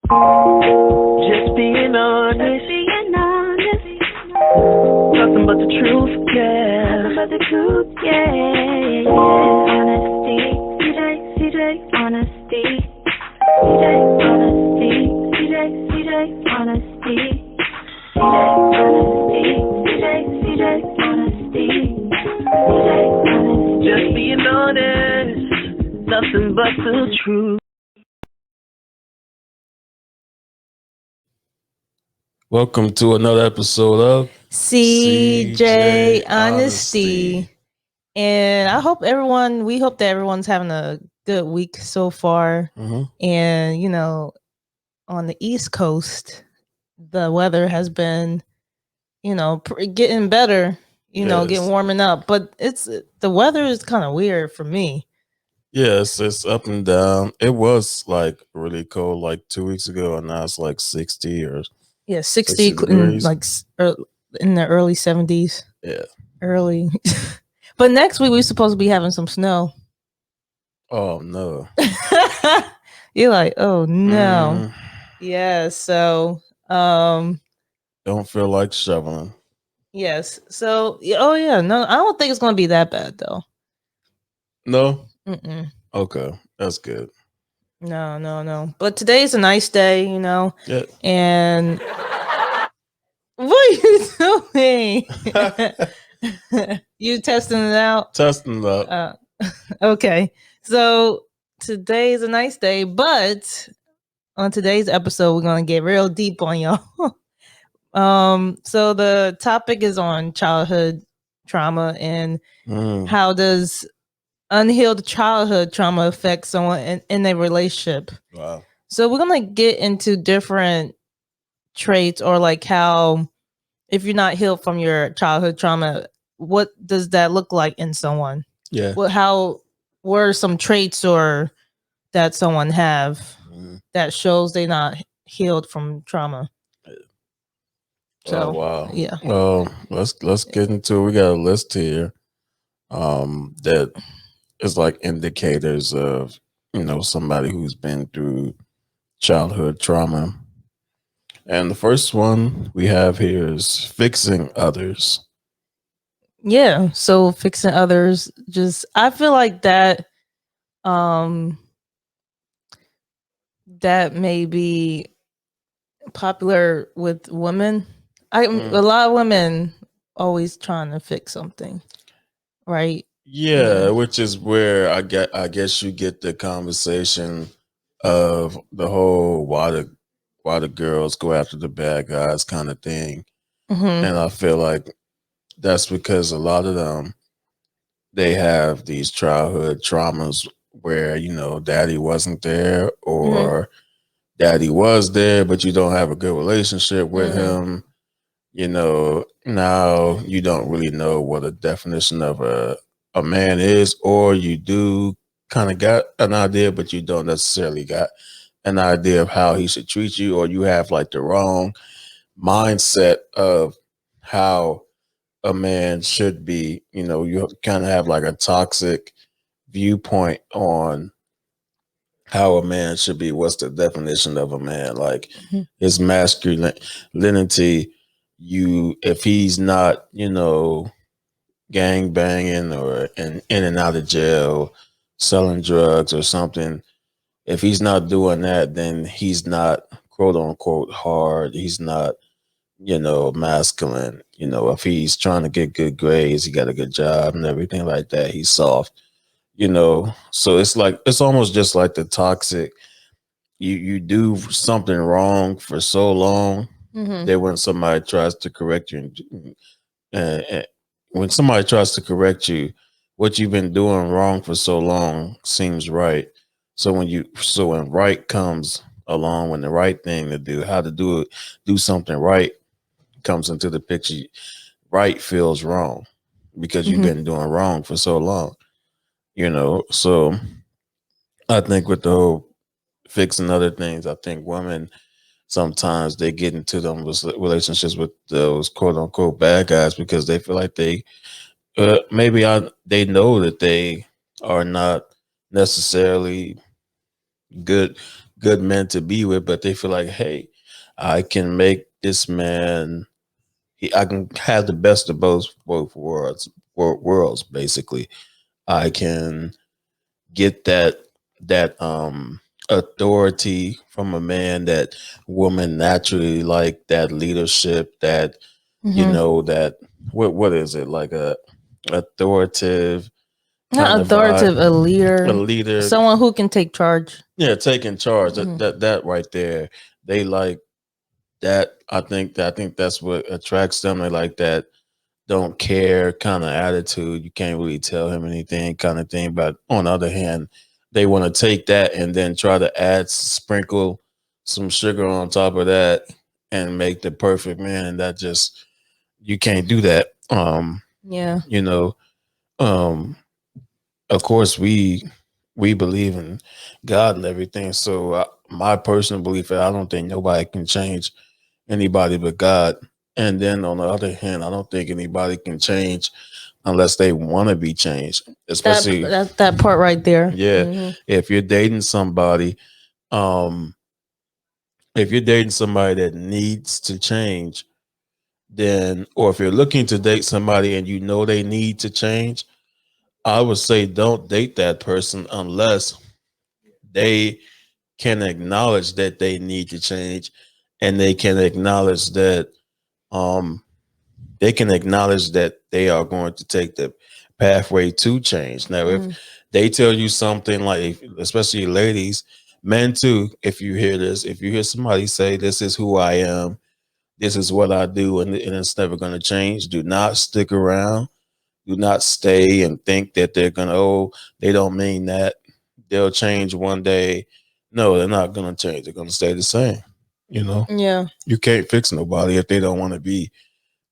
Just being honest. Nothing but the truth, yeah. Nothing but the truth, yeah. Honesty, CJ, honesty. CJ, honesty. CJ, honesty. CJ, honesty. Just being honest. Nothing but the truth. Welcome to another episode of CJ Honesty. And we hope that everyone's having a good week so far. Mm-hmm. And, on the East Coast, the weather has been, getting better, getting warming up. But the weather is kind of weird for me. Yes, it's up and down. It was like really cold like 2 weeks ago, and now it's like 60 or 60 degrees. In the early 70s. Yeah. Early. But next week we're supposed to be having some snow. Oh no. You're like, oh no. Yeah, so don't feel like shoveling. Yes. So no, I don't think it's gonna be that bad though. No? Mm-mm. Okay, that's good. No. But today's a nice day, Yeah. And what are you doing? You testing it out? Testing it out. Okay. So today's a nice day, but on today's episode, we're gonna get real deep on y'all. So the topic is on childhood trauma and how does unhealed childhood trauma affect someone in a relationship. Wow. So we're gonna get into different traits or like how, if you're not healed from your childhood trauma, what does that look like in someone? Yeah. What are some traits or that someone have that shows they're not healed from trauma? So wow. Yeah. Let's get into it. We got a list here that is like indicators of somebody who's been through childhood trauma. And the first one we have here is fixing others. Yeah, so fixing others, I feel like that that may be popular with women. A lot of women always trying to fix something, right? Yeah, which is where I guess you get the conversation of the whole why the girls go after the bad guys kind of thing. And I feel like that's because a lot of them, they have these childhood traumas where daddy wasn't there, or daddy was there but you don't have a good relationship with him. Now you don't really know what a definition of a man is, or you do kind of got an idea but you don't necessarily got an idea of how he should treat you, or you have like the wrong mindset of how a man should be. You kind of have like a toxic viewpoint on how a man should be. What's the definition of a man? Like his masculinity. If he's not, gang banging or in and out of jail, selling drugs or something, if he's not doing that, then he's not quote unquote hard. He's not, masculine. If he's trying to get good grades, he got a good job and everything like that, he's soft. So it's almost just like the toxic. You do something wrong for so long that when somebody tries to correct you, and when somebody tries to correct you, what you've been doing wrong for so long seems right. So when right comes along, when the right thing to do, how to do something right comes into the picture, right feels wrong because you've been doing wrong for so long. So I think with the whole fixing other things, I think women sometimes they get into them relationships with those quote unquote bad guys because they feel like they they know that they are not necessarily good good men to be with, but they feel like, hey, I can make this man. I can have the best of both worlds. Basically, I can get that authority from a man that woman naturally like, that leadership, that Mm-hmm. that what is it, like a authoritative kind Not of vibe, authoritative, a a leader, leader. someone who can take charge. Yeah, taking charge. Mm-hmm. That right there. They like that. I think that's what attracts them. They like that don't care kind of attitude. You can't really tell him anything kind of thing. But on the other hand, they want to take that and then try to sprinkle some sugar on top of that and make the perfect man. And that just, you can't do that. Yeah. You know, um, of course we believe in God and everything. So my personal belief is I don't think nobody can change anybody but God. And then on the other hand, I don't think anybody can change unless they want to be changed. That Especially, that part right there. yeah, Mm-hmm. if you're dating somebody, um, if you're dating somebody that needs to change, then, or if you're looking to date somebody and you know they need to change, I would say don't date that person unless they can acknowledge that they need to change, and they can acknowledge that um they are going to take the pathway to change. Now, if Mm-hmm. they tell you something like, especially ladies, men too, if you hear this, if you hear somebody say, this is who I am, this is what I do, and it's never going to change, do not stick around. Do not stay and think that they're going to, oh, they don't mean that. They'll change one day. No, they're not going to change. They're going to stay the same. You know, Yeah. you can't fix nobody if they don't want to be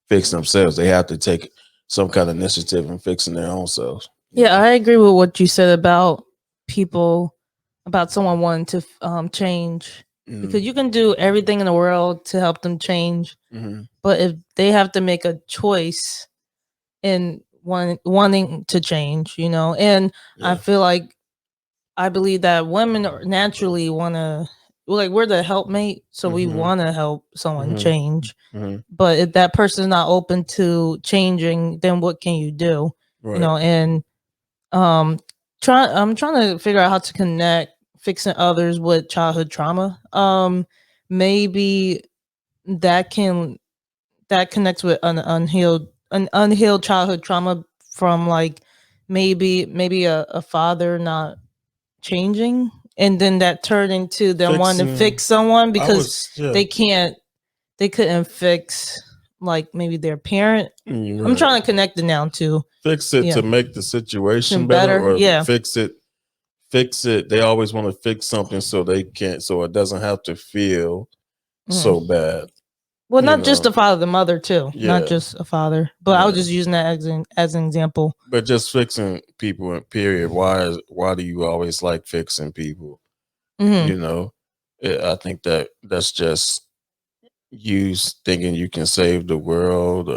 fixed themselves. They have to take some kind of initiative in fixing their own selves. Yeah, I agree with what you said about people, about someone wanting to change, Mm-hmm. because you can do everything in the world to help them change, Mm-hmm. but if they have to make a choice in wanting to change, and I Yeah. feel like I believe that women naturally want to, like, we're the helpmate, so we Mm-hmm. want to help someone Mm-hmm. change. Mm-hmm. But if that person's not open to changing, then what can you do? Right. And um I'm trying to figure out how to connect fixing others with childhood trauma. Maybe that can that connects with an unhealed childhood trauma from, like, maybe a father not changing, and then that turned into them wanting to Fixing. fix someone I because was, yeah. they can't they couldn't fix, like, maybe their parent. I'm Right. trying to connect it now to, Fix it yeah, to make the to situation better, better, or yeah. fix it. Fix it. They always want to fix something so they can't, so it doesn't have to feel Mhm. so bad. Well, You not just know. the father, the mother too. Not Yeah. just a father, but I was Yeah. just using that as an example. But just fixing people, period. Why do you always like fixing people? Hmm. You know, I think that's just you thinking you can save the world.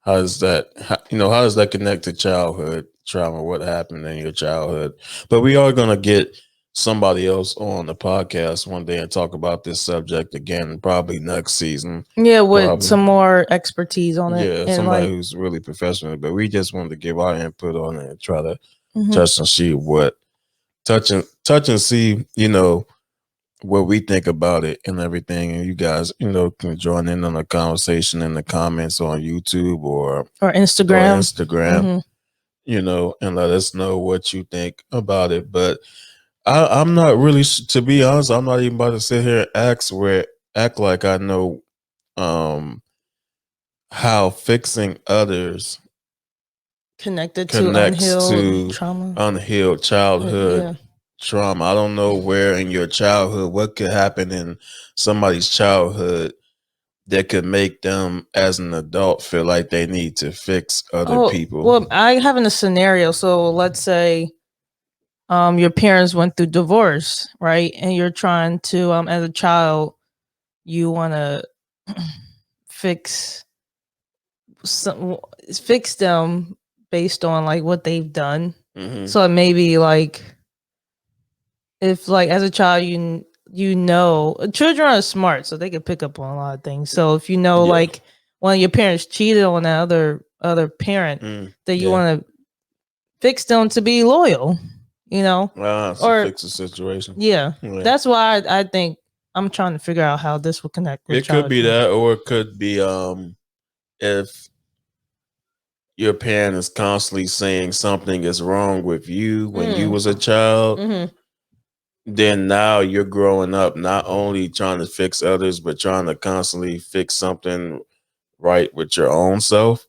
How does that, how does that connect to childhood trauma? What happened in your childhood? But we are gonna get somebody else on the podcast one day and talk about this subject again, probably next season. Yeah, with Probably, some more expertise on it, yeah, and somebody like, who's really professional. But we just wanted to give our input on it and try to mhm. touch and see what touch and see, what we think about it and everything. And you guys, can join in on the conversation in the comments on YouTube Or or Instagram. Instagram, Hmm. and let us know what you think about it. But I'm not really, to be honest, I'm not even about to sit here and act like I know um how fixing others Connected to connects unhealed to trauma. unhealed childhood Yeah. trauma. I don't know where in your childhood, what could happen in somebody's childhood that could make them as an adult feel like they need to fix other Oh, people. well, I have in a scenario. So let's say your parents went through divorce, right? And you're trying to, as a child, you want to fix some fix them based on, like, what they've done. Mm-hmm. So it may be like, if, like, as a child, children are smart, so they can pick up on a lot of things. So if like one of your parents cheated on that other parent, then you want to fix them to be loyal, or fix the situation. Yeah. That's why I think I'm trying to figure out how this will connect with it could be that, or it could be if your parent is constantly saying something is wrong with you when you was a child, then now you're growing up not only trying to fix others, but trying to constantly fix something right with your own self.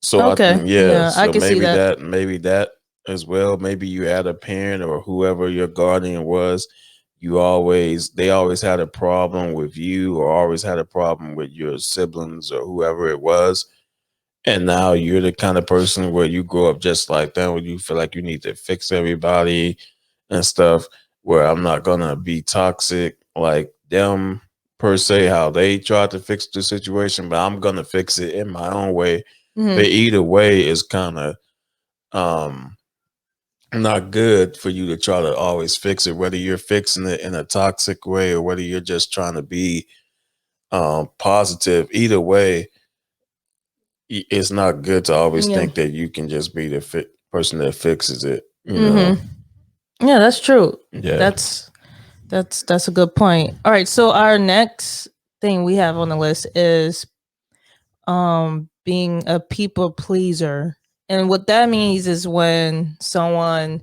So okay. I think, so I can maybe see that. maybe that as well. Maybe you had a parent or whoever your guardian was, they always had a problem with you, or always had a problem with your siblings or whoever it was. And now you're the kind of person where you grow up just like them, where you feel like you need to fix everybody and stuff, where I'm not gonna be toxic like them per se, how they tried to fix the situation, but I'm gonna fix it in my own way. But either way is kind of not good for you to try to always fix it, whether you're fixing it in a toxic way or whether you're just trying to be positive. Either way, it's not good to always think that you can just be the person that fixes it. You know? Yeah, that's true. Yeah. That's a good point. All right, so our next thing we have on the list is being a people pleaser. And what that means is when someone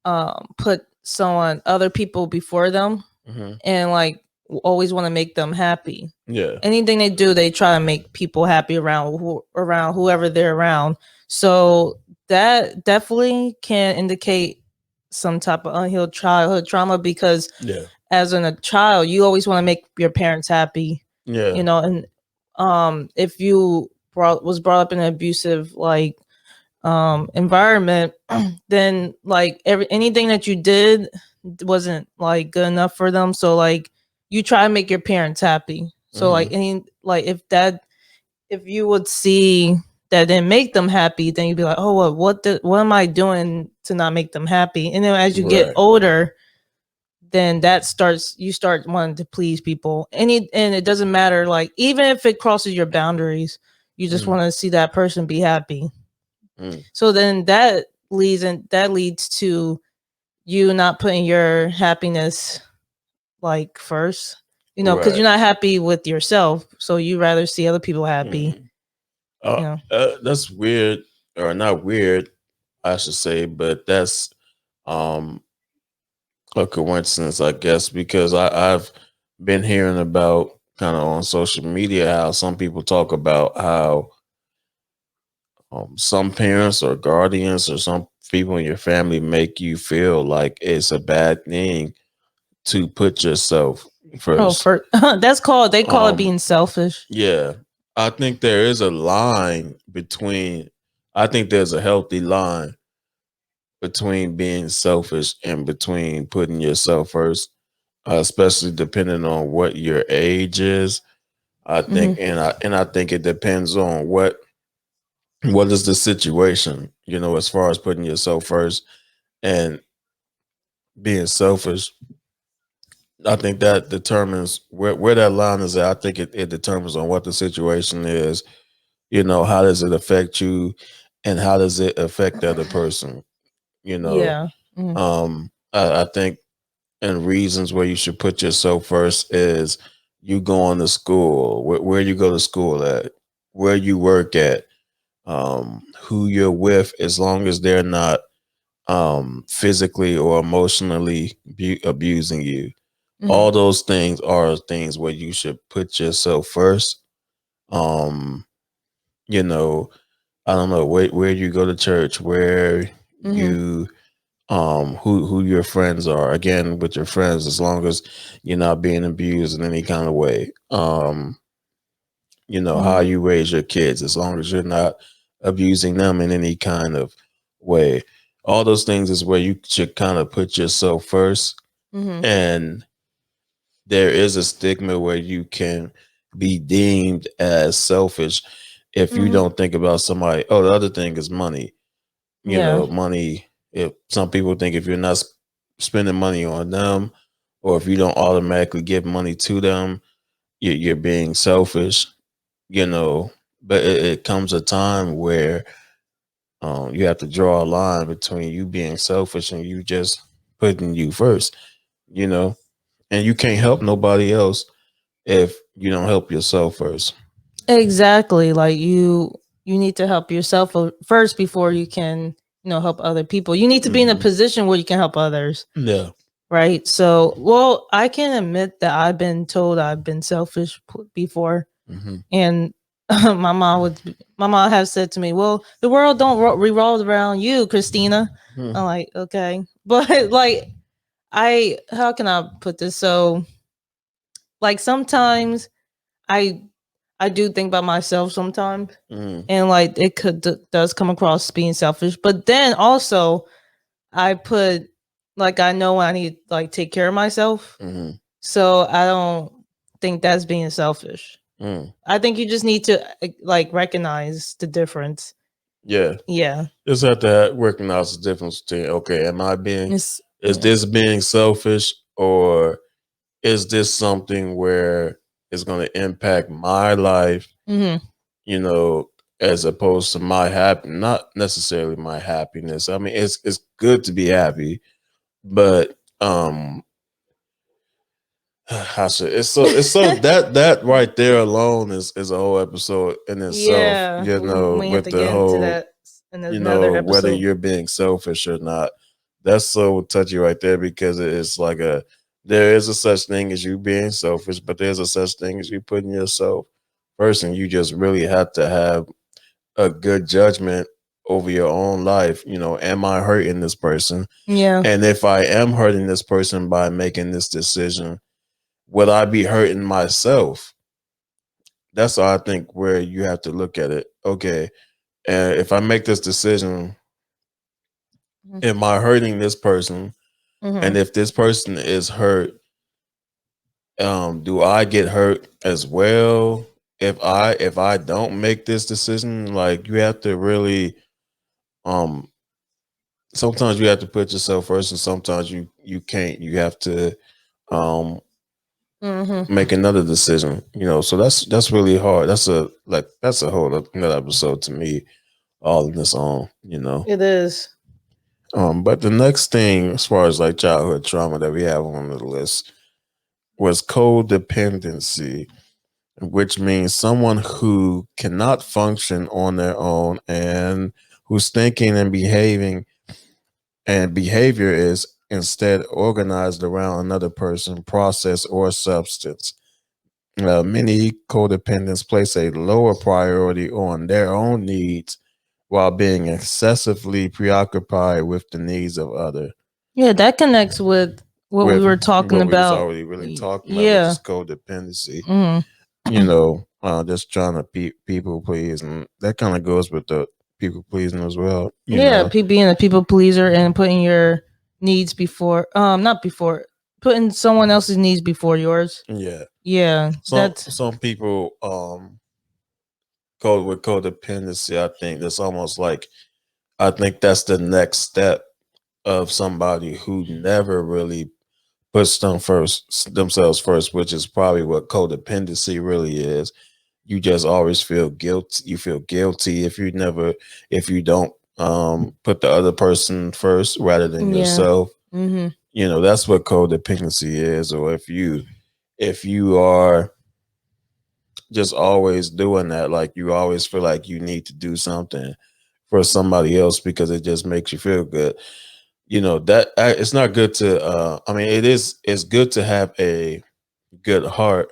put other people before them, and like always want to make them happy. Yeah. Anything they do, they try to make people happy around whoever they're around. So that definitely can indicate some type of unhealed childhood trauma, because as a child, you always want to make your parents happy. And if you was brought up in an abusive like environment, then like anything that you did wasn't like good enough for them. So like you try to make your parents happy. So like if you would see that didn't make them happy, then you'd be like, oh, well, what am I doing to not make them happy? And then as you get older, then you start wanting to please people. And it doesn't matter, like even if it crosses your boundaries, you just want to see that person be happy. So then that leads to you not putting your happiness like first, because you're not happy with yourself, so you rather see other people happy. That's weird, or not weird, I should say, but that's a coincidence, I guess, because I've been hearing about kind of on social media how some people talk about how some parents or guardians or some people in your family make you feel like it's a bad thing to put yourself first. They call it being selfish. Yeah. I think there is a line I think there's a healthy line between being selfish and between putting yourself first, especially depending on what your age is. I think, and I think it depends on what is the situation, as far as putting yourself first and being selfish. I think that determines where that line is at. I think it determines on what the situation is. How does it affect you, and how does it affect the other person? Yeah. I think, and reasons where you should put yourself first is you going to school, where you go to school at, where you work at, who you're with, as long as they're not physically or emotionally abusing you. All those things are things where you should put yourself first. You know, I don't know where you go to church, where you who your friends are. Again, with your friends, as long as you're not being abused in any kind of way. How you raise your kids, as long as you're not abusing them in any kind of way. All those things is where you should kind of put yourself first. And there is a stigma where you can be deemed as selfish if you don't think about somebody. Oh, the other thing is money. Money. If some people think if you're not spending money on them or if you don't automatically give money to them, you're being selfish, you know. But it comes a time where you have to draw a line between you being selfish and you just putting you first, you know, and you can't help nobody else if you don't help yourself first. Exactly. Like you need to help yourself first before you can, help other people. You need to be in a Hmm. position where you can help others. Yeah. Right. So, well, I can admit that I've been told I've been selfish before, Hmm. and my mom has said to me, "Well, the world don't revolve around you, Christina." Hmm. I'm like, okay, but like, how can I put this? So, like, sometimes I I do think about myself sometimes, Hmm. and like it does come across being selfish, but then also I put like I know I need to like take care of myself. Hmm. So I don't think that's being selfish. Hmm. I think you just need to like recognize the difference. Yeah. Yeah. Just have to recognize the difference between, okay, It's is yeah. this being selfish, or is this something where it's going to impact my life, Hmm. you know, as opposed to not necessarily my happiness. I mean, it's good to be happy, but how should it's so that right there alone is a whole episode in itself, Yeah. you know, We have with to the get into whole, that in another whether episode. you're being selfish or not. That's so touchy right there, because it's like there is a such thing as you being selfish, but there's a such thing as you putting yourself first, and you just really have to have a good judgment over your own life. Am I hurting this person? Yeah. And if I am hurting this person by making this decision, would I be hurting myself? That's all I think where you have to look at it. Okay, and if I make this decision, am I hurting this person? Mm-hmm. And if this person is hurt, do I get hurt as well? If I don't make this decision, like, you have to really, um sometimes you have to put yourself first, and sometimes you can't. You have to um Mm-hmm. make another decision. So that's really hard. That's a whole another episode to me, all in its own. It is. But the next thing, as far as like childhood trauma that we have on the list, was codependency, which means someone who cannot function on their own, and whose thinking and behavior is instead organized around another person, process, or substance. Many codependents place a lower priority on their own needs while being excessively preoccupied with the needs of others. Yeah, that connects with what we With were talking what we was about. already really talking about, which Yeah. is codependency. Mm-hmm. Just trying to people please, and that kind of goes with the people pleasing as well. Yeah, being a people pleaser and putting your needs before not before putting someone else's needs before yours. Yeah. Yeah, that's Some people code with codependency. I think that's almost like, I think that's the next step of somebody who never really puts themselves first, which is probably what codependency really is. You just always feel guilt. You feel guilty if you don't put the other person first rather than yeah. yourself. Mm-hmm. That's what codependency is. Or if you are just always doing that, like, you always feel like you need to do something for somebody else because it just makes you feel good. That it's not good to I mean, it's good to have a good heart,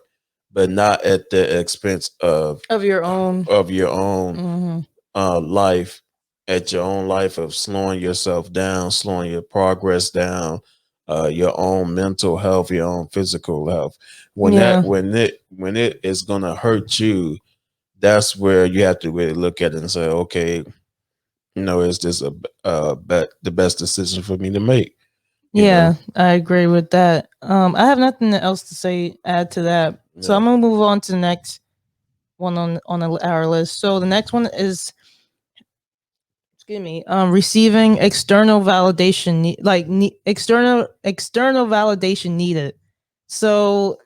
but not at the expense Of your own. of your own Mm-hmm. life, at your own life, of slowing yourself down, slowing your progress down, your own mental health, your own physical health. Yeah. When it is gonna hurt you, that's where you have to really look at it and say, okay, is this the best decision for me to make? You know? Yeah, I agree with that. I have nothing else to say add to that. So Yeah. I'm gonna move on to the next one our list. So the next one is, excuse me, receiving external validation external validation needed. So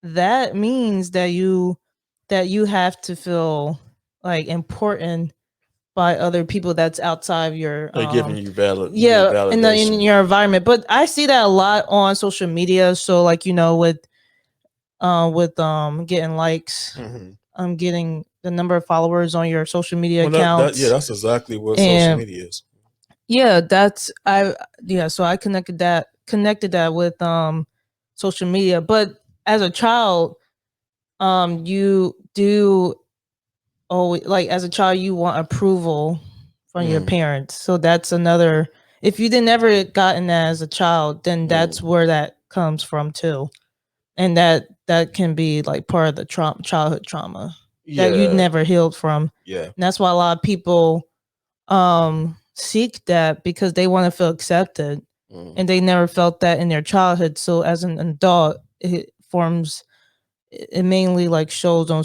that means that you have to feel like important by other people that's outside of your They're giving you valid in validation. your environment. But I see that a lot on social media. So like, you know, with getting likes, getting the number of followers on your social media accounts. That's exactly what social media is. Yeah, so I connected that with social media. But as a child, you do always, like, as a child you want approval from your parents. So that's another, if you didn't ever gotten that as a child, then that's where that comes from too. And that can be like part of the childhood trauma that you never healed from. Yeah. And that's why a lot of people seek that, because they want to feel accepted, and they never felt that in their childhood. So as an adult, it mainly like shows on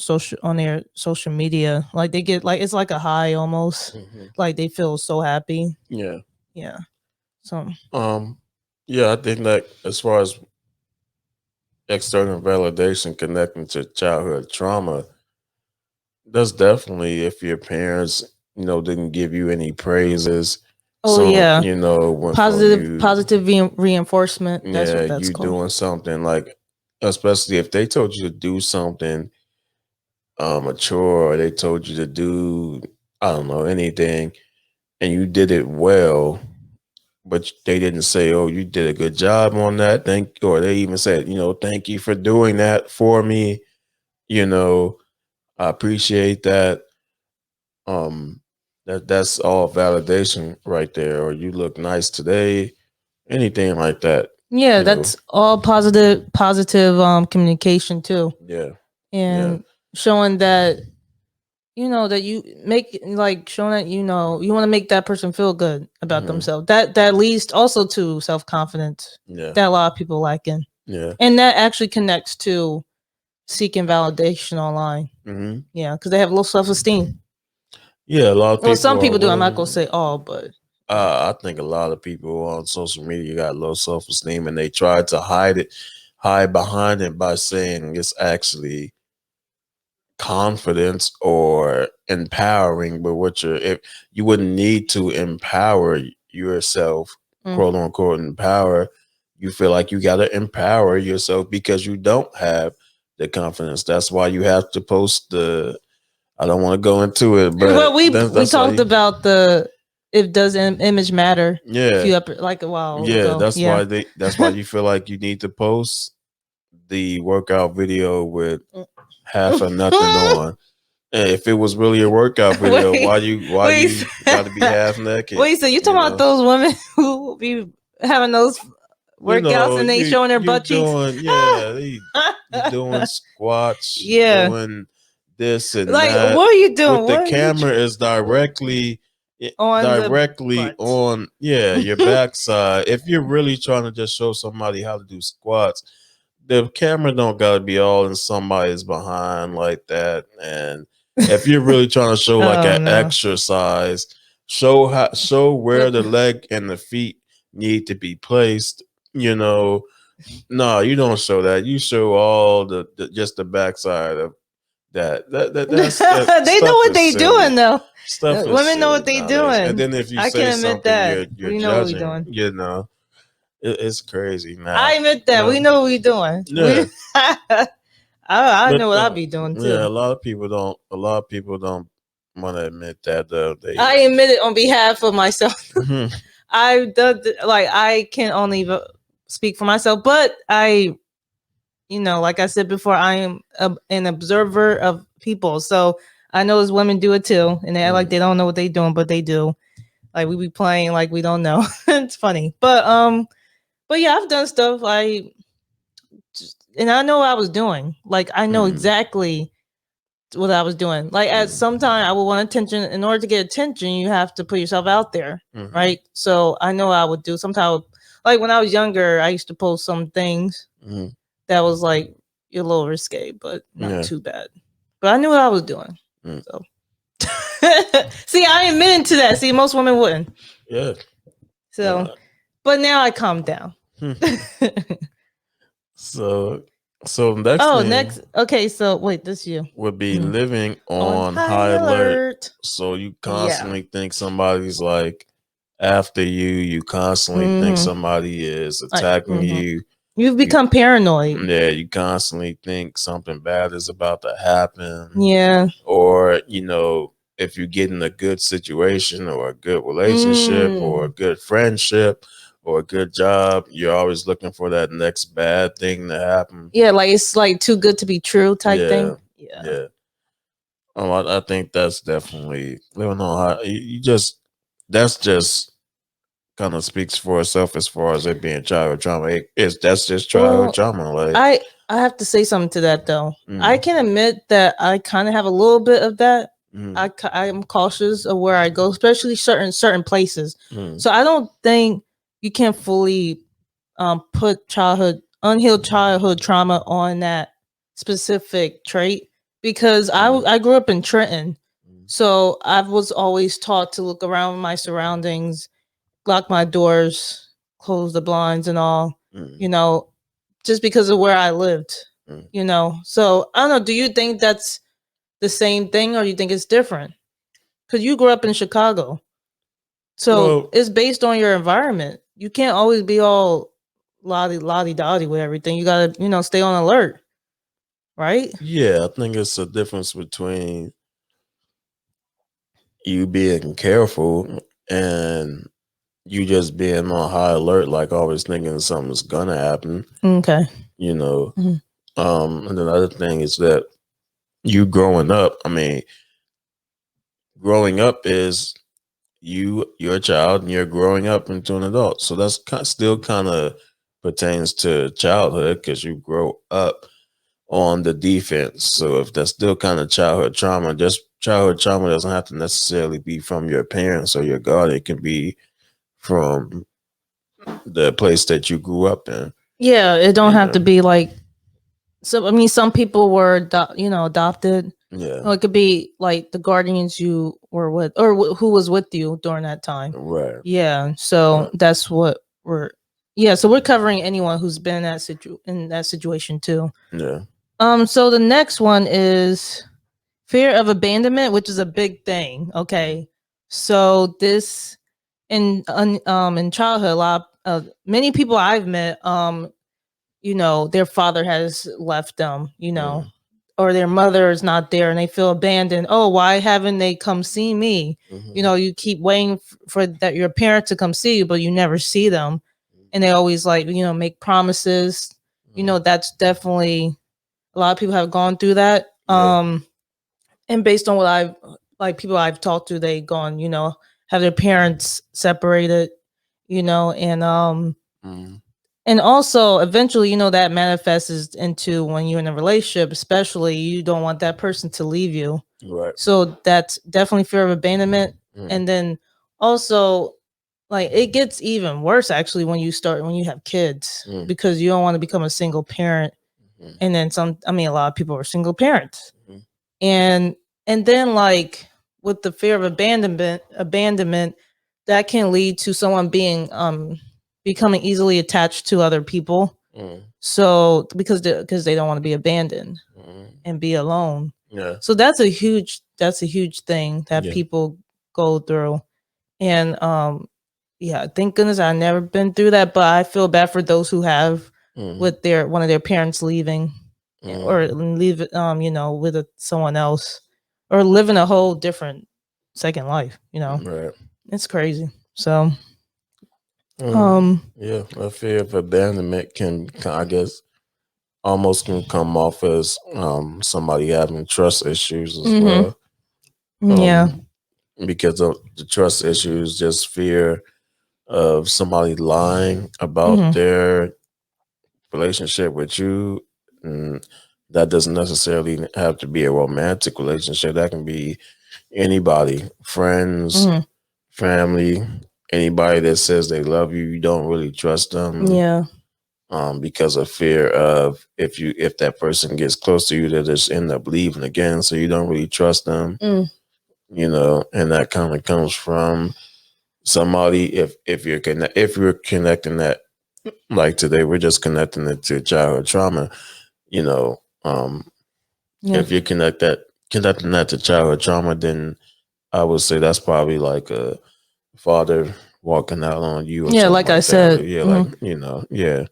their social media. Like they get, like, it's like a high almost. Like they feel so happy. Yeah. So yeah, I think that as far as external validation connecting to childhood trauma, that's definitely if your parents, didn't give you any praises. Positive reinforcement. That's what that's you called. Doing something, like, especially if they told you to do something, a chore, or they told you to do, I don't know, anything, and you did it well, but they didn't say, "Oh, you did a good job on that." Or they even said, "Thank you for doing that for me. I appreciate that." That's all validation right there. Or you look nice today, anything like that. Yeah, that's all positive communication too. Yeah. And showing that, that you make, like, showing that, you want to make that person feel good about themselves. That leads also to self-confidence. Yeah. That a lot of people lack in. Yeah. And that actually connects to seeking validation online. Yeah, because they have low self-esteem. Yeah, a lot of people. Well, some people do. I'm not gonna say all, but I think a lot of people on social media got low self-esteem, and they try to hide behind it by saying it's actually confidence or empowering. But if you wouldn't need to empower yourself, quote unquote, empower, you feel like you got to empower yourself because you don't have the confidence. That's why you have to post I don't want to go into it, but well, we talked about if does image matter. Yeah, a few like a while ago. That's why you feel like you need to post the workout video with half or nothing on. And if it was really a workout video, why do you got to be half naked? Wait, so you talking about those women who be having those workouts and they showing their butt cheeks? They doing squats, doing this and like, that. What are you doing? The camera is directly on your backside. If you're really trying to just show somebody how to do squats, the camera don't gotta be all in somebody's behind like that. And if you're really trying to show like an exercise, show where the leg and the feet need to be placed. No, you don't show that. You show all the just the backside of that. That's they know what they doing though. Women know what they doing. And then if you say something, you're judging. It's crazy, man. I admit that. We know what we're doing. Yeah. I know what I'll be doing too. Yeah, a lot of people don't want to admit that though. I admit it on behalf of myself. I can only speak for myself, but like I said before, I am an observer of people. So I know as women do it too, and they act like they don't know what they're doing, but they do. Like we be playing like we don't know. It's funny, but yeah, I've done stuff. And I know what I was doing. Like I know exactly what I was doing. Like at some time, I would want attention. In order to get attention, you have to put yourself out there, right? So I know what I would do. Sometimes, like when I was younger, I used to post some things that was like a little risque, but not too bad. But I knew what I was doing. So see, I admitted to that. See, most women wouldn't. Yeah. So, but now I calmed down. So next Oh, thing next. Okay, so wait, this you would be living on on high high alert. alert. So you Yeah. constantly think somebody's like after you. You constantly think somebody is attacking you. You've become paranoid. Yeah, you constantly think something bad is about to happen. Yeah. Or, if you get in a good situation or a good relationship or a good friendship or a good job, you're always looking for that next bad thing to happen. Yeah, like it's like too good to be true type thing. Yeah. I think that's definitely living on high. That's just kind of speaks for itself as far as it being childhood trauma. That's just childhood trauma. Like I have to say something to that though. I can admit that I kind of have a little bit of that. I am cautious of where I go, especially certain places. So I don't think you can fully put unhealed childhood trauma on that specific trait because I grew up in Trenton. So I was always taught to look around my surroundings, lock my doors, close the blinds and all, just because of where I lived, So I don't know, do you think that's the same thing or do you think it's different? Because you grew up in Chicago. So it's based on your environment. You can't always be all lottie dotty with everything. You gotta, stay on alert. Right? Yeah, I think it's a difference between you being careful and you just being on high alert, like always thinking something's gonna happen. Okay. And then the other thing is that you growing up. I mean, growing up is you're a child and you're growing up into an adult. So that's still kind of pertains to childhood because you grow up on the defense. So if that's still kind of childhood trauma, just childhood trauma doesn't have to necessarily be from your parents or your guardian. It can be from the place that you grew up in. Yeah, it don't have to be like. So I mean, some people were adopted. Yeah, or it could be like the guardians you were with, or who was with you during that time. right. Yeah, so that's what we're. Yeah, so we're covering anyone who's been in that situation too. Yeah. So the next one is fear of abandonment, which is a big thing. Okay, so this in childhood, a lot many people I've met, their father has left them, or their mother is not there and they feel abandoned. Oh, why haven't they come see me? You keep waiting for that your parent to come see you, but you never see them, and they always like make promises. That's definitely a lot of people have gone through that. And based on what people I've talked to, they gone, have their parents separated, and also eventually, that manifests into when you're in a relationship, especially you don't want that person to leave you. Right. So that's definitely fear of abandonment. And then also like it gets even worse actually when you have kids because you don't want to become a single parent. And then a lot of people are single parents. And then like with the fear of abandonment, that can lead to someone being becoming easily attached to other people. So because they don't want to be abandoned and be alone. Yeah. So that's a huge thing that people go through. And thank goodness I've never been through that, but I feel bad for those who have with one of their parents leaving or leave with someone else or living a whole different second life, Right. It's crazy. So a fear of abandonment can, I guess, almost can come off as somebody having trust issues as well. Because of the trust issues, just fear of somebody lying about their relationship with you. And that doesn't necessarily have to be a romantic relationship. That can be anybody, friends, family, anybody that says they love you. You don't really trust them. Yeah. Because of fear of if that person gets close to you, they just end up leaving again. So you don't really trust them. And that kind of comes from somebody if you're connecting that like today we're just connecting it to childhood trauma. You know, if you connecting that to childhood trauma, then I would say that's probably like a father walking out on you or Yeah, something like I like that. said. Yeah, Mhm. like yeah.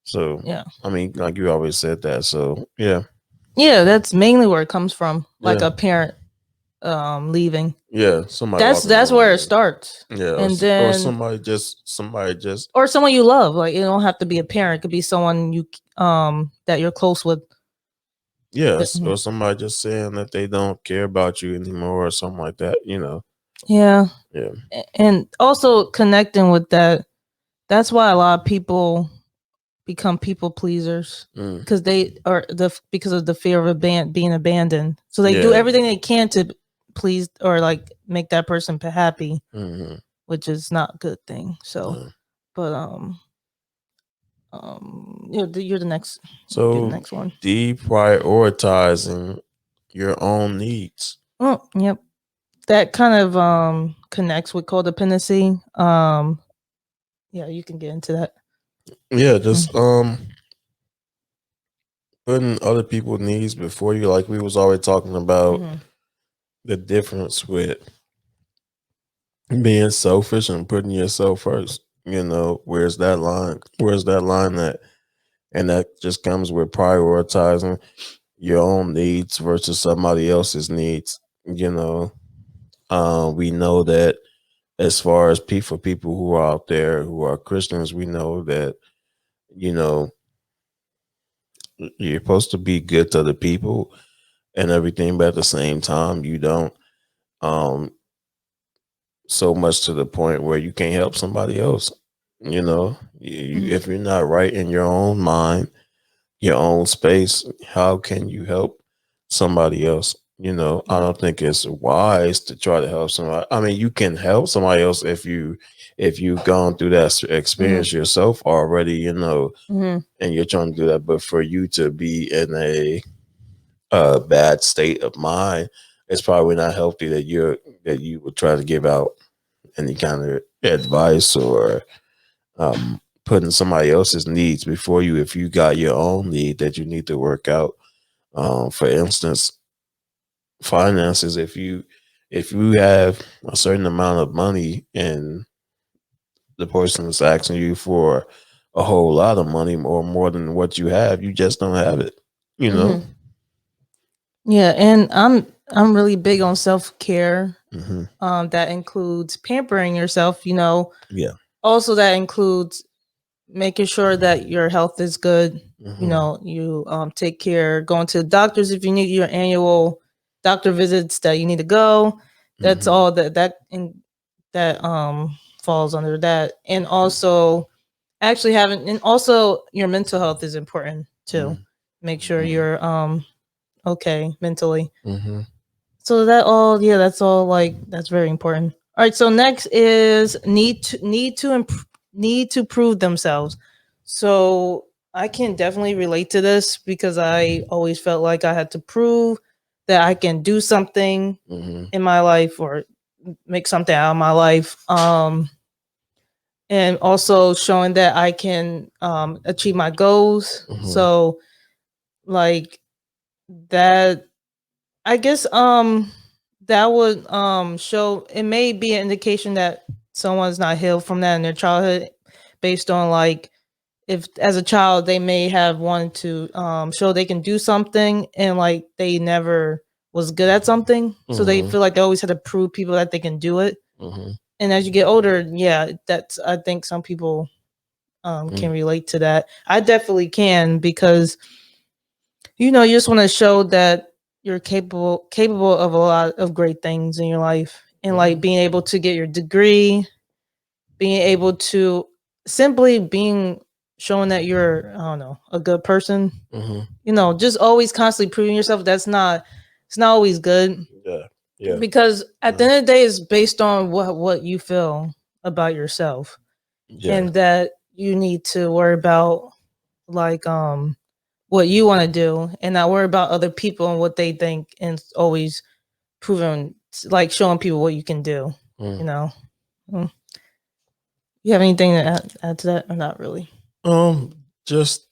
So Yeah. I mean, like you always said that. So yeah, Yeah, that's mainly where it comes from. Like yeah, a parent leaving. yeah. Somebody That's walking out on where it you. starts. Yeah, And or then somebody just or someone you love. Like it don't have to be a parent. It could be someone you that you're close with. yes, Mhm. or somebody just saying that they don't care about you anymore or something like that. Yeah. Yeah. And also connecting with that. That's why a lot of people become people pleasers Mm. because because of the fear of being abandoned. So they do Yeah. everything they can to please or like make that person happy, Mm-hmm. which is not a good thing. So, Yeah. but you're the next. Do the So next one. deprioritizing your own needs. Oh, yep. That kind of connects with codependency. Yeah, you can get into that. Yeah, just putting other people's needs before you, like we was already talking about Mm-hmm. the difference with being selfish and putting yourself first. Where's that line? Where's that line at? And that just comes with prioritizing your own needs versus somebody else's needs. We know that as far as for people who are out there who are Christians, we know that you know you're supposed to be good to the people and everything, but at the same time, you don't so much to the point where you can't help somebody else. If you're not right in your own mind, your own space, how can you help somebody else? I don't think it's wise to try to help somebody. I mean, you can help somebody else if you've gone through that experience yourself already, Mm-hmm. and you're trying to do that. But for you to be in a bad state of mind, it's probably not healthy that you would try to give out any kind of advice or putting somebody else's needs before you if you got your own need that you need to work out. For instance, finances. If you have a certain amount of money and the person is asking you for a whole lot of money or more than what you have, you just don't have it. You know. Mm-hmm. Yeah, and I'm really big on self-care. Mm-hmm. That includes pampering yourself, Yeah. Also that includes making sure that your health is good. Mm-hmm. You take care, going to the doctors if you need your annual doctor visits that you need to go. That's Mm-hmm. all that falls under that. And also actually having and also your mental health is important too. Make sure you're okay mentally. Mm-hmm. So that's all like that's very important. All right, so next is need to prove themselves. So I can definitely relate to this because I always felt like I had to prove that I can do something Mm-hmm. in my life or make something out of my life. And also showing that I can achieve my goals. Mm-hmm. So like that I guess that would show it may be an indication that someone's not healed from that in their childhood based on like if as a child they may have wanted to show they can do something and like they never was good at something. So they Mm-hmm. feel like they always had to prove people that they can do it. Mm-hmm. And as you get older, yeah, that's I think some people can relate to that. I definitely can because you just want to show that you're capable of a lot of great things in your life and like being able to get your degree, being able to simply being showing that you're I don't know a good person. Mm-hmm. Just always constantly proving yourself. It's not always good Yeah. Yeah. because at the end of the day it's based on what you feel about yourself Yeah. and that you need to worry about like what you want to do and not worry about other people and what they think and always proving like showing people what you can do. Mm. You know. Mm. You have anything to add to that or not really? Just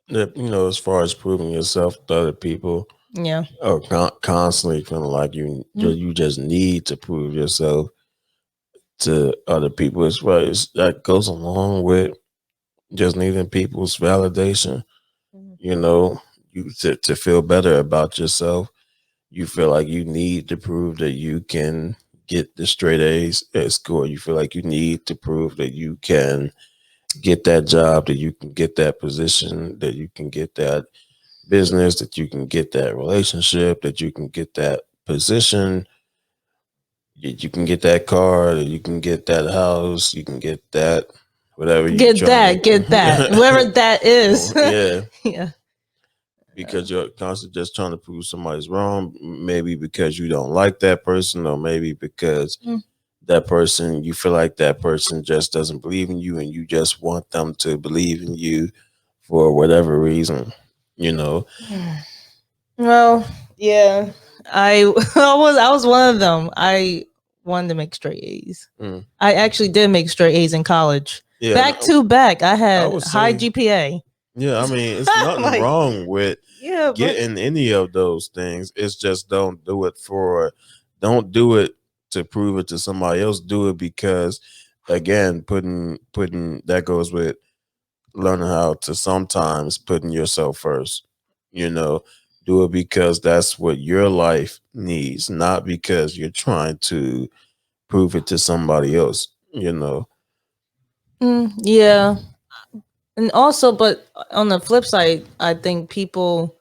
that, as far as proving yourself to other people, Yeah. or constantly feeling like you just need to prove yourself to other people as well. That goes along with just needing people's validation. Mhm. You know, to feel better about yourself. You feel like you need to prove that you can get the straight A's at school. You feel like you need to prove that you can get that job, that you can get that position, that you can get that business, that you can get that relationship, that you can get that position, you can get that car, that you can get that house, you can get that whatever you Get trying that, get that, whoever that is. yeah, Yeah. because you're constantly just trying to prove somebody's wrong. Maybe because you don't like that person, or maybe because Mm. that person, you feel like that person just doesn't believe in you, and you just want them to believe in you for whatever reason. You know, Well, yeah. I I was one of them. I wanted to make straight A's. Mm. I actually did make straight A's in college. Yeah, Back to back, I I had would high say, GPA. yeah. I mean, it's nothing Like, wrong with yeah, but getting any of those things. It's just don't do it to prove it to somebody else. Do it because, again, putting that goes with learning how to sometimes putting yourself first. You know, do it because that's what your life needs, not because you're trying to prove it to somebody else. yeah. And also, but on the flip side, I think people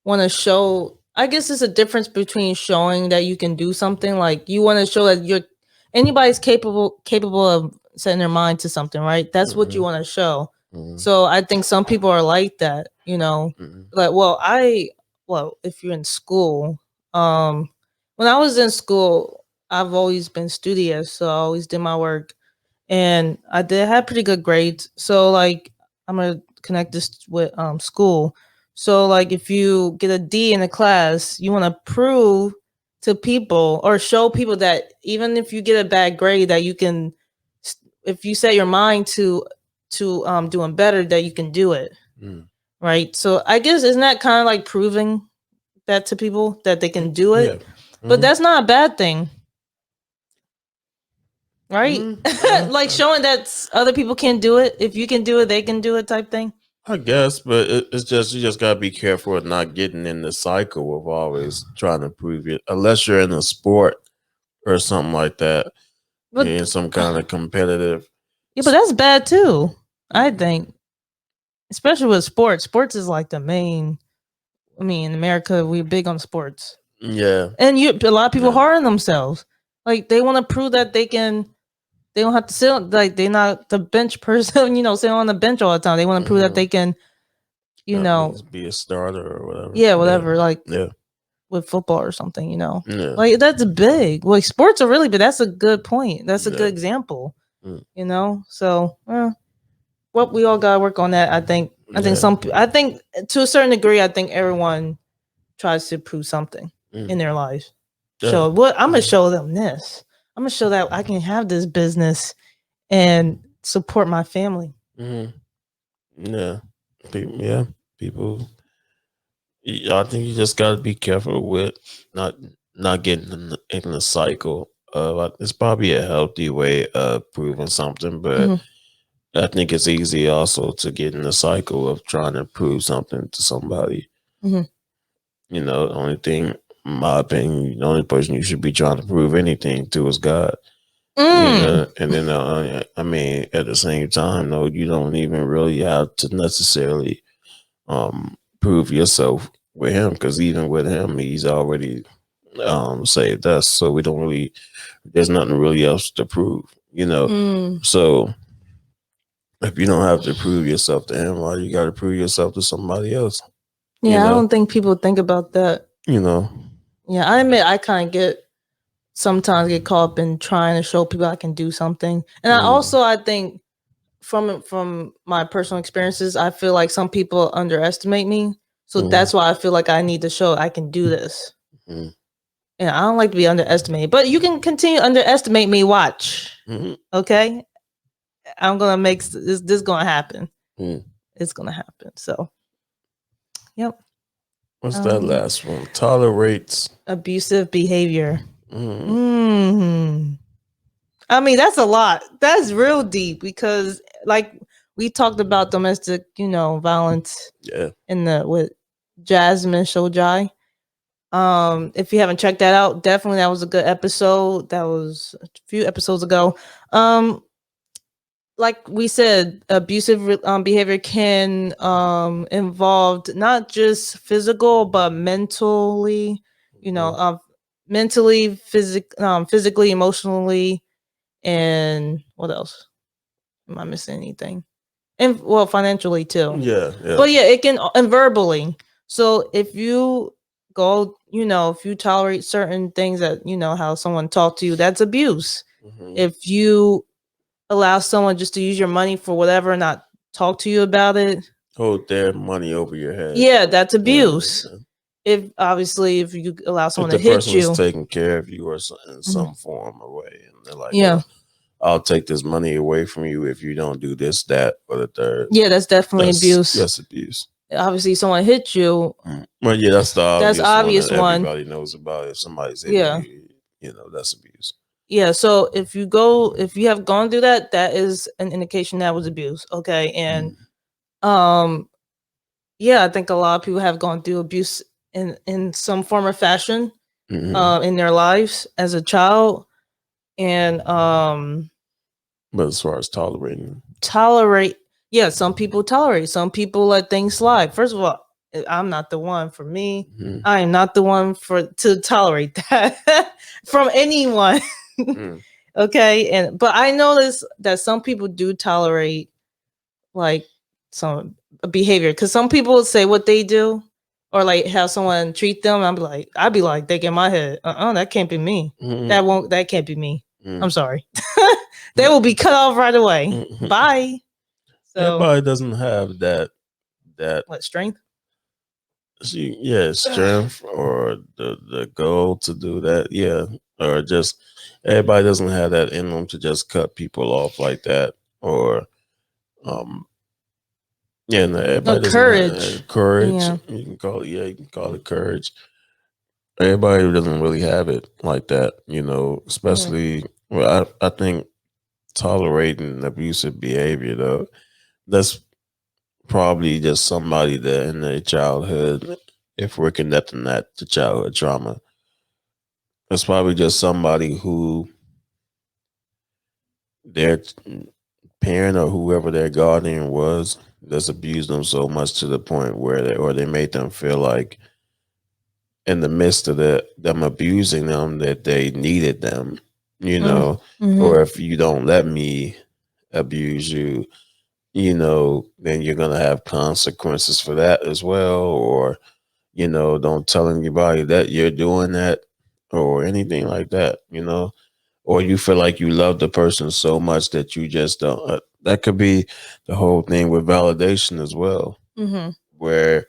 want to show. I guess it's a difference between showing that you can do something. Like you want to show that anybody's capable of setting their mind to something, right? That's what you Mhm, want to show. mhm, So I think some people are like that. mhm, Like well, if you're in school, when I was in school, I've always been studious, so I always did my work and I did have pretty good grades. So like I'm gonna connect this with school. So like if you get a D in a class, you want to prove to people or show people that even if you get a bad grade, that you can, if you set your mind to doing better, that you can do it, mhm. right? So I guess isn't that kind of like proving that to people that they can do Yeah. it, but Mhm, that's not a bad thing, right? mhm. Like showing that other people can do it. If you can do it, they can do it type thing. I guess, but it's just you just gotta be careful of not getting in the cycle of always trying to prove it. Unless you're in a sport or something like that, you're But in some kind of competitive. yeah, but that's bad too. I think, especially with sports. Sports is like the main. I mean, in America, we're big on sports, Yeah, and a lot of people yeah, hard on themselves. Like they want to prove that they can. They don't have to sit like they're not the bench person. Sitting on the bench all the time. They want to prove that hmm they can. You at know, least be a starter or whatever. yeah, Yeah, whatever. Like yeah, with football or something. yeah, Like that's big. Like sports are really, but that's a good point. That's a yeah, good example. mm, So well, we all gotta work on that. I think. yeah, I think to a certain degree, I think everyone tries to prove something mm, in their lives. yeah, Show what I'm gonna mm, show them this. I'm gonna show that I can have this business and support my family. mhm, yeah. Yeah, people. I think you just got to be careful with not not getting in the cycle. It's probably a healthy way of proving something, but Hmm. I think it's easy also to get in the cycle of trying to prove something to somebody. Hmm. The only thing, in my opinion, the only person you should be trying to prove anything to is God. Mm. And then I mean, at the same time, though, you don't even really have to necessarily prove yourself with him, because even with him, he's already saved us, so we don't really, there's nothing really else to prove. Mm. So if you don't have to prove yourself to him, why you got to prove yourself to somebody else? you Yeah, I know don't think people think about that. you know Yeah, I admit I kind of sometimes get caught up in trying to show people I can do something, and mm, I think from my personal experiences, I feel like some people underestimate me. So mm, that's why I feel like I need to show I can do this. mm, And I don't like to be underestimated. But you can continue to underestimate me. Watch. mm, Okay? I'm gonna make this gonna happen. it's gonna happen. So, yep. What's that last one? Tolerates abusive behavior. Mm-hmm. I mean, that's a lot. That's real deep because, like, we talked about domestic, violence. Yeah. With Jasmine Shojai. If you haven't checked that out, definitely that was a good episode. That was a few episodes ago. Like we said, abusive behavior can involve not just physical but mentally, mentally, physically, emotionally, and what else? Am I missing anything? And financially too. Yeah. But yeah, it can, and verbally. So if you go, if you tolerate certain things that, how someone talked to you, that's abuse. If you allow someone just to use your money for whatever, not talk to you about it, hold their money over your head. Yeah, that's abuse. If you allow someone to hit you, if the person is taking care of you or in some form or way, and they're like, I'll take this money away from you if you don't do this, that, or the third. Yeah, that's definitely abuse. That's abuse. Obviously, someone hit you. Well, yeah, that's the obvious one. That everybody knows about. If somebody's hitting you, that's abuse. Yeah, so if you have gone through that, that is an indication that was abuse. Okay, and I think a lot of people have gone through abuse in some form or fashion in their lives as a child, and but as far as tolerate, some people tolerate, some people let things slide. First of all, I'm not the one. For me, I am not the one to tolerate that from anyone. Okay, but I notice that some people do tolerate like some behavior, because some people say what they do or like how someone treat them. I'd be like, they get my head. That can't be me. That can't be me. I'm sorry. They will be cut off right away. Bye. So everybody doesn't have that what strength? Strength or the goal to do that. Yeah. Or just everybody doesn't have that in them to just cut people off like that. Or everybody courage. Courage. Yeah. You can call it courage. Everybody doesn't really have it like that, especially I think tolerating abusive behavior though, that's probably just somebody that in their childhood, if we're connecting that to childhood trauma, it's probably just somebody who their parent or whoever their guardian was just abused them so much to the point where they made them feel like in the midst of them abusing them that they needed them, or if you don't let me abuse you, then you're going to have consequences for that as well. Or, don't tell anybody that you're doing that or anything like that, or you feel like you love the person so much that you just don't. That could be the whole thing with validation as well, where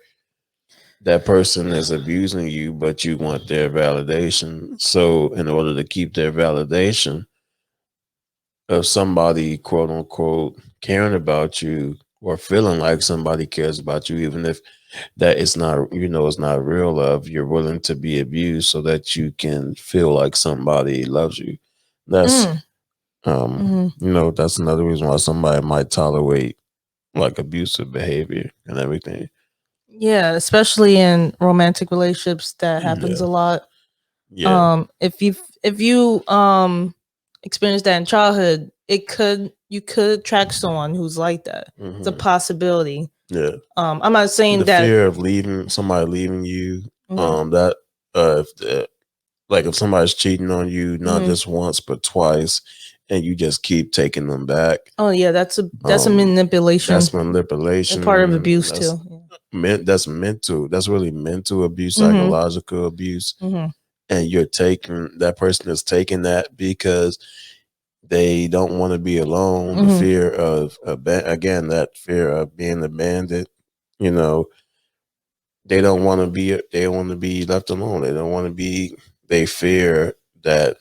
that person is abusing you, but you want their validation. So in order to keep their validation of somebody, quote unquote, caring about you or feeling like somebody cares about you, even if that it's not, it's not real love, you're willing to be abused so that you can feel like somebody loves you. That's, that's another reason why somebody might tolerate like abusive behavior and everything. Yeah, especially in romantic relationships, that happens a lot. Yeah. If you experience that in childhood, you could attract someone who's like that. It's a possibility. Yeah. I'm not saying the that fear of somebody leaving you. That if somebody's cheating on you, not just once but twice, and you just keep taking them back. Oh yeah, that's a manipulation. That's manipulation. And part of abuse too. That's mental. That's really mental abuse, psychological abuse. And that person is taking that because they don't want to be alone. The fear of that fear of being abandoned. They don't want to be. They want to be left alone. They don't want to be. They fear that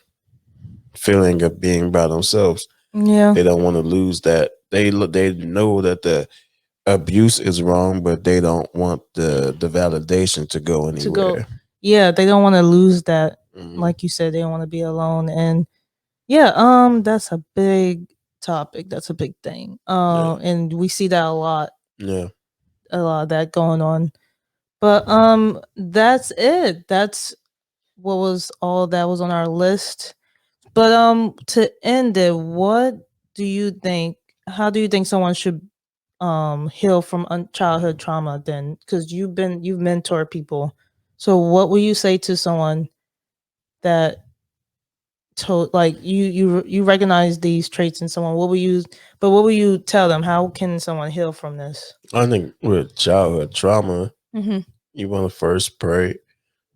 feeling of being by themselves. Yeah. They don't want to lose that. They know that abuse is wrong, but they don't want the validation to go to go. anywhere. Yeah, they don't want to lose that. Mhm. Like you said, they don't want to be alone. And yeah, that's a big topic. That's a big thing. Yeah. And we see that Yeah. a lot of that going on. But that's it. That's what was all that was on our list. But to end it, what do you think? How do you think someone should heal from childhood trauma? Then, because you've mentored people, so what will you say to someone that told like you recognize these traits in someone? What will you tell them? How can someone heal from this? I think with childhood trauma, Mm-hmm. you want to first pray.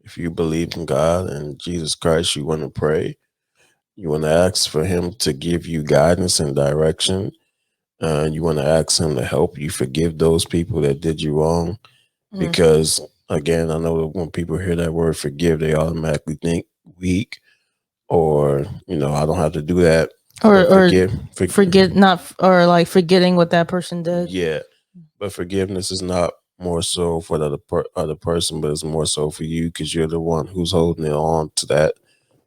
If you believe in God and Jesus Christ, you want to pray. You want to ask for Him to give you guidance and direction. You want to ask Him to help you forgive those people that did you wrong. Mm-hmm. Because, again, I know that when people hear that word forgive, they automatically think weak or, I don't have to do that. Or Forget, not, or like forgetting what that person did. yeah. But forgiveness is not more so for the other person, but it's more so for you because you're the one who's holding it on to that.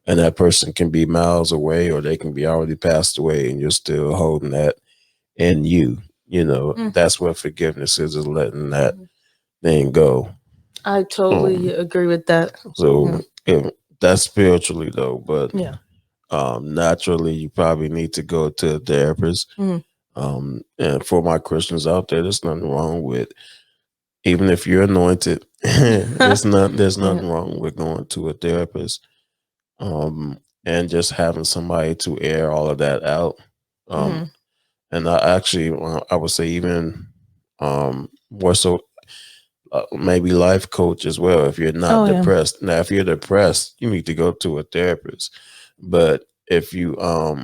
And that person can be miles away or they can be already passed away and you're still holding that in you. That's what forgiveness is letting that thing go. I totally agree with that. So that's spiritually though, but Yeah. naturally you probably need to go to a therapist. And for my Christians out there, there's nothing wrong with, even if you're anointed, there's nothing wrong with going to a therapist. And just having somebody to air all of that out. And I would say even more so, maybe life coach as well. If you're not depressed, now if you're depressed, you need to go to a therapist. But if you are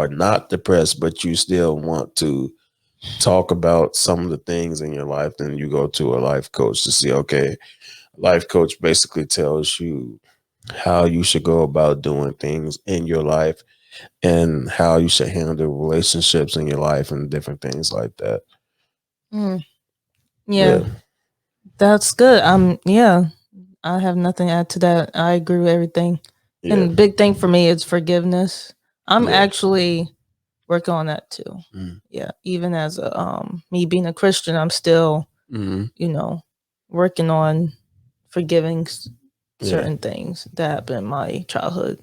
not depressed, but you still want to talk about some of the things in your life, then you go to a life coach to see, okay, life coach basically tells you how you should go about doing things in your life and how you should handle relationships in your life and different things like that. Yeah. That's good. Yeah, I have nothing to add to that. I agree with everything. Yeah. And the big thing for me is forgiveness. I'm actually working on that too. Yeah, even as a me being a Christian, I'm still working on forgiving certain things that happened in my childhood.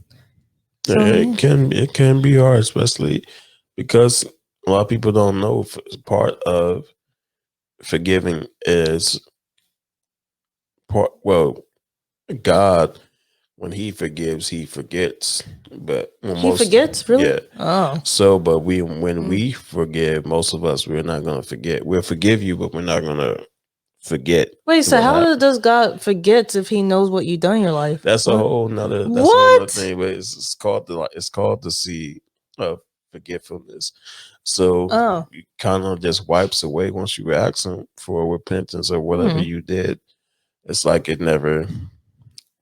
So it can be hard, especially because a lot of people don't know part of forgiving is God, when He forgives, He forgets. But He forgets, really? Yeah. Oh. So, but when we forgive, most of us, we're not going to forget. We'll forgive you, but we're not going to forget. Wait, so how does God forget if He knows what you've done in your life? That's a whole nother. That's a whole nother thing. But it's called the seed of forgetfulness. So it kind of just wipes away once you ask Him for repentance or whatever you did. It's like it never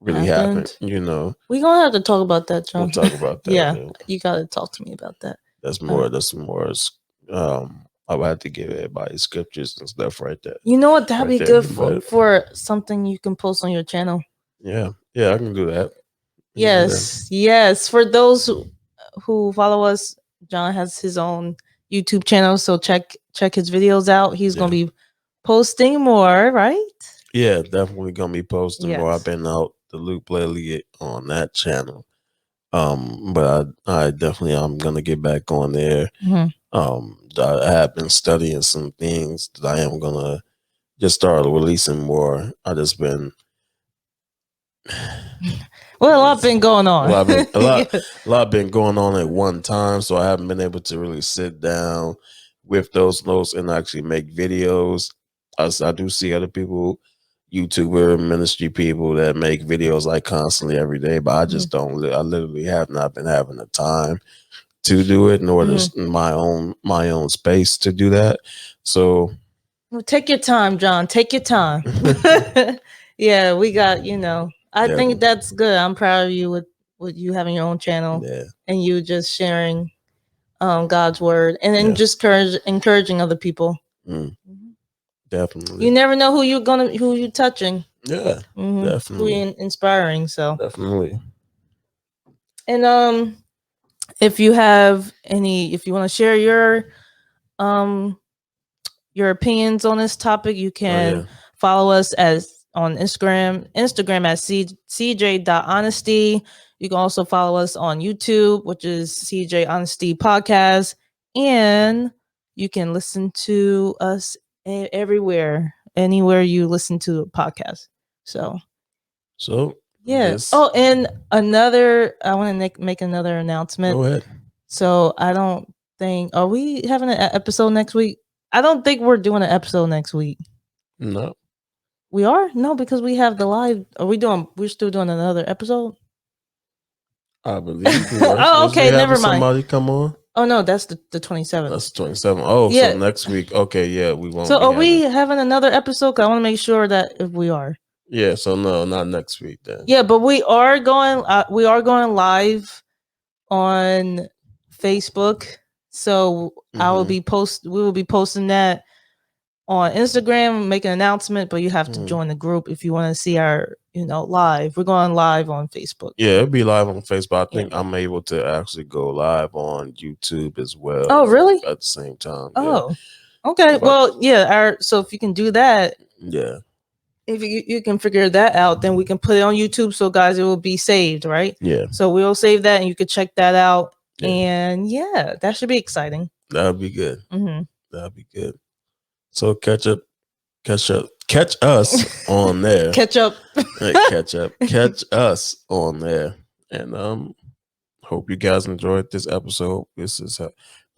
really happened. We're gonna have to talk about that, John. We'll talk about that. Yeah, you gotta talk to me about that. That's more. I would have to give everybody scriptures and stuff right there. You know what? That'd be good for something you can post on your channel. Yeah, I can do that. Yes. For those who follow us, John has his own YouTube channel, so check his videos out. He's gonna be posting more, right? Yeah, definitely gonna be posting more. I've been out the loop lately on that channel. But I definitely I'm gonna get back on there. I have been studying some things that I am gonna just start releasing more. I just been a lot been going on. A lot been going on at one time, so I haven't been able to really sit down with those notes and actually make videos. I do see other people, YouTuber, ministry people that make videos like constantly every day, but I just don't. I literally have not been having the time to do it, nor my own space to do that. So, well, take your time, John. Take your time. Yeah, we got. I think that's good. I'm proud of you with you having your own channel and you just sharing God's word, and then just encouraging other people. Definitely. You never know who you're touching. Yeah, definitely. Who you're inspiring. So definitely. And if you want to share your opinions on this topic, you can follow us on Instagram at cj.honesty. You can also follow us on YouTube, which is CJ Honesty Podcast, and you can listen to us anywhere you listen to a podcast. So yeah. And I want to make another announcement. Go ahead. So I don't think, are we having an episode next week? I don't think we're doing an episode next week. No. We are? No, because we have the live. We're still doing another episode? I believe we are. Oh, okay, never mind. Somebody come on? Oh, no, that's the 27th. That's the 27th. Oh, yeah. So next week. Okay, yeah, we won't. So are we having another episode? Because I want to make sure that if we are. Yeah, so no, not next week then. Yeah, but we are going live on Facebook. So we will be posting that on Instagram, make an announcement, but you have to join the group if you want to see our, live. We're going live on Facebook. Yeah, it'll be live on Facebook. I think I'm able to actually go live on YouTube as well. Oh, really? At the same time. Oh, okay. So if you can do that. Yeah. If you can figure that out, then we can put it on YouTube. So guys, it will be saved, right? Yeah. So we'll save that and you can check that out. Yeah. And that should be exciting. That'll be good. That'll be good. So catch us on there. Catch us on there. And hope you guys enjoyed this episode. This is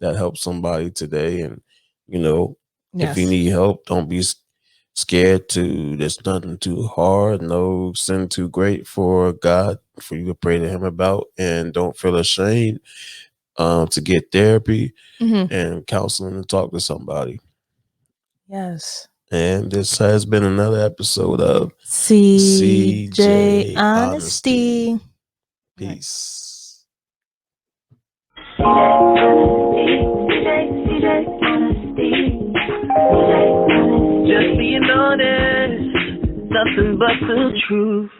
that helped somebody today. And if you need help, don't be scared there's nothing too hard, no sin too great for God for you to pray to him about, and don't feel ashamed to get therapy and counseling and talk to somebody. Yes. And this has been another episode of CJ Honesty. Peace. Just being honest, nothing but the truth.